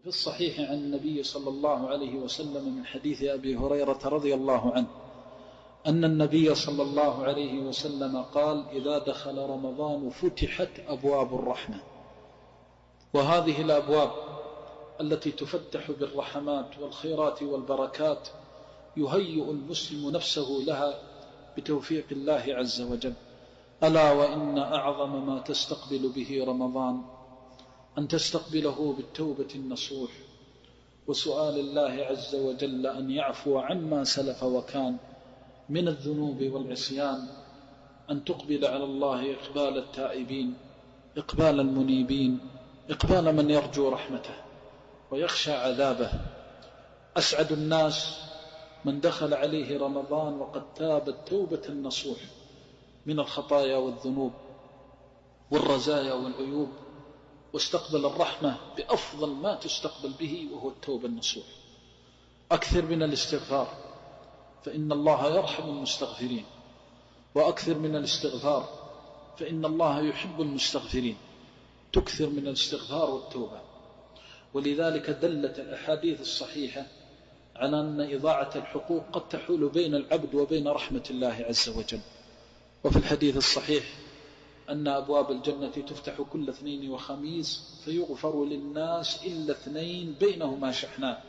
في الصحيح عن النبي صلى الله عليه وسلم من حديث أبي هريرة رضي الله عنه أن النبي صلى الله عليه وسلم قال: إذا دخل رمضان فتحت أبواب الرحمة. وهذه الأبواب التي تفتح بالرحمات والخيرات والبركات يهيئ المسلم نفسه لها بتوفيق الله عز وجل. ألا وإن أعظم ما تستقبل به رمضان أن تستقبله بالتوبة النصوح وسؤال الله عز وجل أن يعفو عما سلف وكان من الذنوب والعصيان، أن تقبل على الله إقبال التائبين، إقبال المنيبين، إقبال من يرجو رحمته ويخشى عذابه. أسعد الناس من دخل عليه رمضان وقد تاب التوبة النصوح من الخطايا والذنوب والرزايا والعيوب، واستقبل الرحمة بأفضل ما تستقبل به وهو التوبة النصوح. أكثر من الاستغفار فإن الله يرحم المستغفرين، وأكثر من الاستغفار فإن الله يحب المستغفرين. تكثر من الاستغفار والتوبة. ولذلك دلت الأحاديث الصحيحة على أن إضاعة الحقوق قد تحول بين العبد وبين رحمة الله عز وجل. وفي الحديث الصحيح أن أبواب الجنة تفتح كل اثنين وخميس فيغفر للناس إلا اثنين بينهما شحناء،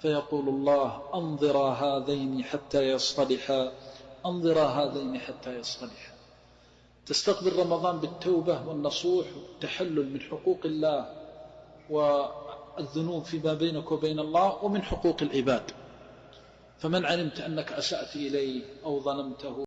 فيقول الله: أنظرا هذين حتى يصطلحا، أنظرا هذين حتى يصطلحا. تستقبل رمضان بالتوبة والنصوح والتحلل من حقوق الله والذنوب فيما بينك وبين الله ومن حقوق العباد. فمن علمت أنك أسأت إليه أو ظلمته